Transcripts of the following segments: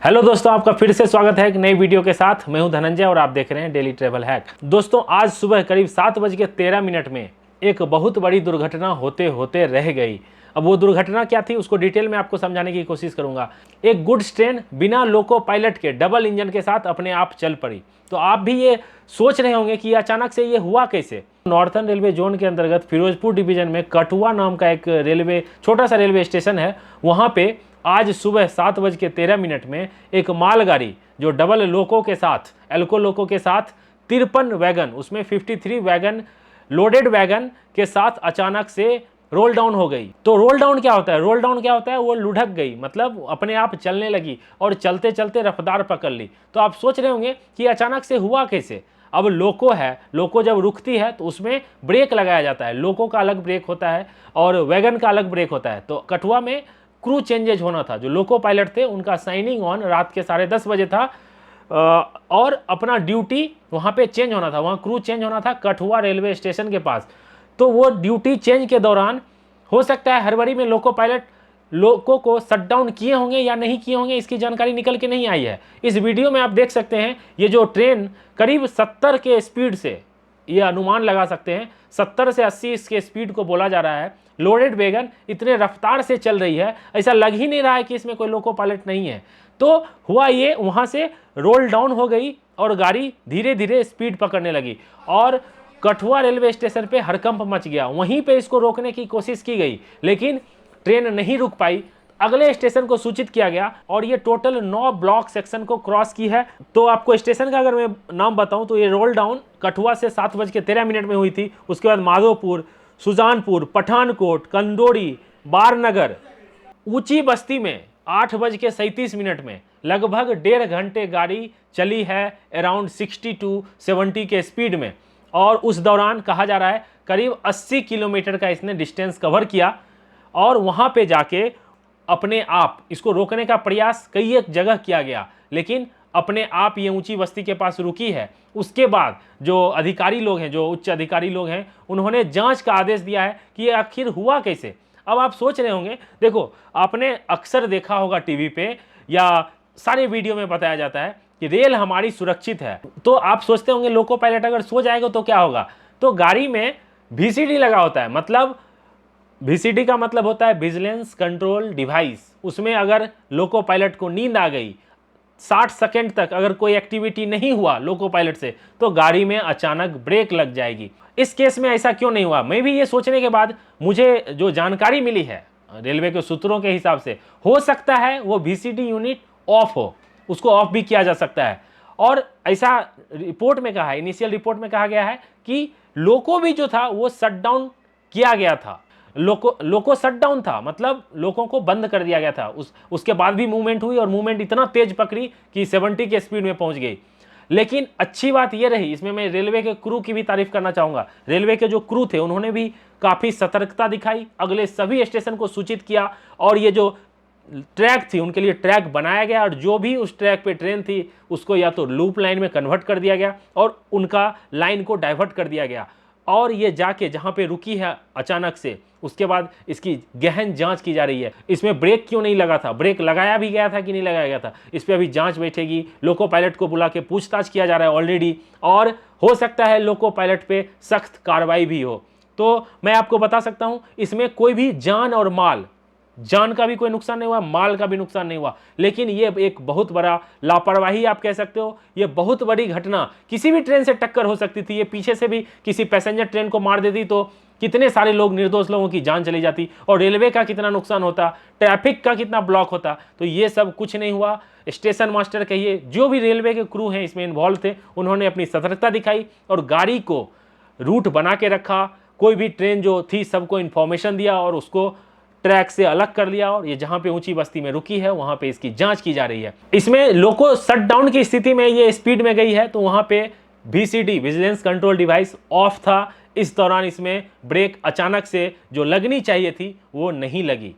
Hello दोस्तों, आपका फिर से स्वागत है एक नई वीडियो के साथ। मैं हूं धनंजय और आप देख रहे हैं डेली ट्रेवल हैक। दोस्तों, आज सुबह करीब 7:13 में एक बहुत बड़ी दुर्घटना होते होते रह गई। अब वो दुर्घटना क्या थी उसको डिटेल में आपको समझाने की कोशिश करूंगा। एक गुड्स ट्रेन बिना लोको पायलट के डबल इंजन के साथ अपने आप चल पड़ी। तो आप भी ये सोच रहे होंगे कि अचानक से ये हुआ कैसे। नॉर्थर्न रेलवे जोन के अंतर्गत फिरोजपुर डिवीजन में कठुआ नाम का एक रेलवे छोटा सा रेलवे स्टेशन है। वहाँ पे आज सुबह 7:13 में एक मालगाड़ी जो डबल लोको के साथ एल्को लोको के साथ 53 वैगन उसमें 53 वैगन लोडेड वैगन के साथ अचानक से रोल डाउन हो गई। तो रोल डाउन क्या होता है? रोल डाउन क्या होता है? वो लुढ़क गई, मतलब अपने आप चलने लगी और चलते चलते रफ्तार पकड़ ली। तो आप सोच रहे होंगे कि अचानक से हुआ कैसे। अब लोको है, लोको जब रुकती है तो उसमें ब्रेक लगाया जाता है। लोको का अलग ब्रेक होता है और वैगन का अलग ब्रेक होता है। तो कठुआ में क्रू चेंजेज होना था। जो लोको पायलट थे उनका साइनिंग ऑन रात के 10:30 बजे था और अपना ड्यूटी वहाँ पे चेंज होना था। वहाँ क्रू चेंज होना था कठुआ रेलवे स्टेशन के पास। तो वो ड्यूटी चेंज के दौरान हो सकता है हड़बड़ी में लोको पायलट लोको को शट डाउन किए होंगे या नहीं किए होंगे, इसकी जानकारी निकल के नहीं आई है। इस वीडियो में आप देख सकते हैं ये जो ट्रेन करीब 70 के स्पीड से, ये अनुमान लगा सकते हैं 70 से 80 इसके स्पीड को बोला जा रहा है। लोडेड वैगन इतने रफ्तार से चल रही है, ऐसा लग ही नहीं रहा है कि इसमें कोई लोको पायलट नहीं है। तो हुआ ये, वहाँ से रोल डाउन हो गई और गाड़ी धीरे धीरे स्पीड पकड़ने लगी और कठुआ रेलवे स्टेशन पे हड़कंप मच गया। वहीं पे इसको रोकने की कोशिश की गई लेकिन ट्रेन नहीं रुक पाई। अगले स्टेशन को सूचित किया गया और ये टोटल 9 ब्लॉक सेक्शन को क्रॉस की है। तो आपको स्टेशन का अगर मैं नाम बताऊं तो ये रोल डाउन कठुआ से 7:13 में हुई थी। उसके बाद माधोपुर, सुजानपुर, पठानकोट, कंदोड़ी, बारनगर, ऊंची बस्ती में 8:37 में लगभग 1.5 घंटे गाड़ी चली है अराउंड 60 to 70 के स्पीड में। और उस दौरान कहा जा रहा है करीब 80 किलोमीटर का इसने डिस्टेंस कवर किया और वहां पे जाके अपने आप इसको रोकने का प्रयास कई एक जगह किया गया लेकिन अपने आप ये ऊंची बस्ती के पास रुकी है। उसके बाद जो अधिकारी लोग हैं, जो उच्च अधिकारी लोग हैं, उन्होंने जांच का आदेश दिया है कि ये आखिर हुआ कैसे। अब आप सोच रहे होंगे, देखो आपने अक्सर देखा होगा टीवी पे या सारे वीडियो में बताया जाता है कि रेल हमारी सुरक्षित है। तो आप सोचते होंगे लोको पायलट अगर सो जाएगा तो क्या होगा। तो गाड़ी में VCD लगा होता है, मतलब VCD का मतलब होता है विजिलेंस कंट्रोल डिवाइस। उसमें अगर लोको पायलट को नींद आ गई, 60 सेकेंड तक अगर कोई एक्टिविटी नहीं हुआ लोको पायलट से, तो गाड़ी में अचानक ब्रेक लग जाएगी। इस केस में ऐसा क्यों नहीं हुआ, मैं भी ये सोचने के बाद मुझे जो जानकारी मिली है रेलवे के सूत्रों के हिसाब से, हो सकता है वो VCD यूनिट ऑफ हो, उसको ऑफ भी किया जा सकता है। और ऐसा रिपोर्ट में कहा है, इनिशियल रिपोर्ट में कहा गया है कि लोको भी जो था वो शट डाउन किया गया था। लोको शट डाउन था, मतलब लोगों को बंद कर दिया गया था। उसके बाद भी मूवमेंट हुई और मूवमेंट इतना तेज पकड़ी कि 70 के स्पीड में पहुंच गई। लेकिन अच्छी बात यह रही, इसमें मैं रेलवे के क्रू की भी तारीफ करना चाहूंगा। रेलवे के जो क्रू थे उन्होंने भी काफी सतर्कता दिखाई, अगले सभी स्टेशन को सूचित किया और ये जो ट्रैक थी उनके लिए ट्रैक बनाया गया और जो भी उस ट्रैक पे ट्रेन थी उसको या तो लूप लाइन में कन्वर्ट कर दिया गया और उनका लाइन को डाइवर्ट कर दिया गया और ये जाके जहां पे रुकी है अचानक से, उसके बाद इसकी गहन जांच की जा रही है। इसमें ब्रेक क्यों नहीं लगा था, ब्रेक लगाया भी गया था कि नहीं लगाया गया था, इस पर अभी जांच बैठेगी। लोको पायलट को बुला के पूछताछ किया जा रहा है ऑलरेडी और हो सकता है लोको पायलट पे सख्त कार्रवाई भी हो। तो मैं आपको बता सकता हूं इसमें कोई भी जान और माल, जान का भी कोई नुकसान नहीं हुआ, माल का भी नुकसान नहीं हुआ। लेकिन ये एक बहुत बड़ा लापरवाही आप कह सकते हो, ये बहुत बड़ी घटना। किसी भी ट्रेन से टक्कर हो सकती थी, ये पीछे से भी किसी पैसेंजर ट्रेन को मार देती तो कितने सारे लोग, निर्दोष लोगों की जान चली जाती और रेलवे का कितना नुकसान होता, ट्रैफिक का कितना ब्लॉक होता। तो ये सब कुछ नहीं हुआ। स्टेशन मास्टर कहिए, जो भी रेलवे के क्रू हैं इसमें इन्वॉल्व थे, उन्होंने अपनी सतर्कता दिखाई और गाड़ी को रूट बना के रखा। कोई भी ट्रेन जो थी सबको इन्फॉर्मेशन दिया और उसको ट्रैक से अलग कर लिया और ये जहां पे ऊंची बस्ती में रुकी है वहां पे इसकी जांच की जा रही है। इसमें लोको शट डाउन की स्थिति में ये स्पीड में गई है तो वहां पे VCD vigilance control device of था। इस दौरान इसमें ब्रेक अचानक से जो लगनी चाहिए थी वो नहीं लगी।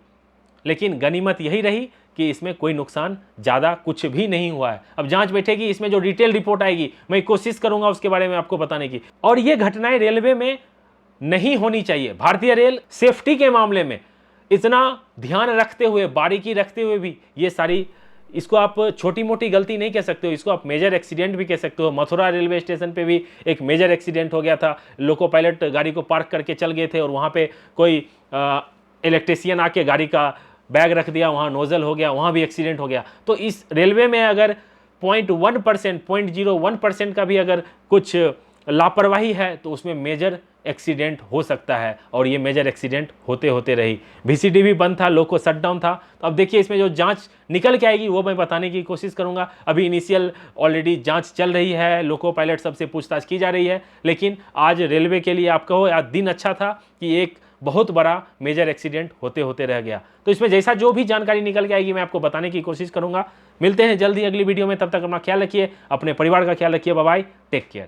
लेकिन गनीमत यही रही कि इसमें कोई नुकसान ज़्यादा कुछ भी नहीं हुआ है। अब जांच बैठेगी, इसमें जो डिटेल रिपोर्ट आएगी मैं कोशिश करूंगा उसके बारे में आपको बताने की। और ये घटनाएं रेलवे में नहीं होनी चाहिए। भारतीय रेल सेफ्टी के मामले में इतना ध्यान रखते हुए, बारीकी रखते हुए भी ये सारी इसको आप छोटी मोटी गलती नहीं कह सकते हो, इसको आप मेजर एक्सीडेंट भी कह सकते हो। मथुरा रेलवे स्टेशन पे भी एक मेजर एक्सीडेंट हो गया था। लोको पायलट गाड़ी को पार्क करके चल गए थे और वहाँ पे कोई इलेक्ट्रीशियन आके गाड़ी का बैग रख दिया, वहाँ नोजल हो गया, वहाँ भी एक्सीडेंट हो गया। तो इस रेलवे में अगर 0.1%, 0.01% का भी अगर कुछ लापरवाही है तो उसमें मेजर एक्सीडेंट हो सकता है, और ये मेजर एक्सीडेंट होते होते रही। वीसीडी भी बंद था, लोको शटडाउन था। तो अब देखिए इसमें जो जांच निकल के आएगी वो मैं बताने की कोशिश करूंगा। अभी इनिशियल ऑलरेडी जांच चल रही है, लोको पायलट सबसे पूछताछ की जा रही है। लेकिन आज रेलवे के लिए आप कहो आज दिन अच्छा था कि एक बहुत बड़ा मेजर एक्सीडेंट होते होते रह गया। तो इसमें जैसा जो भी जानकारी निकल के आएगी मैं आपको बताने की कोशिश करूंगा। मिलते हैं जल्दी अगली वीडियो में, तब तक अपना ख्याल रखिए, अपने परिवार का ख्याल रखिए। Bye bye, take care.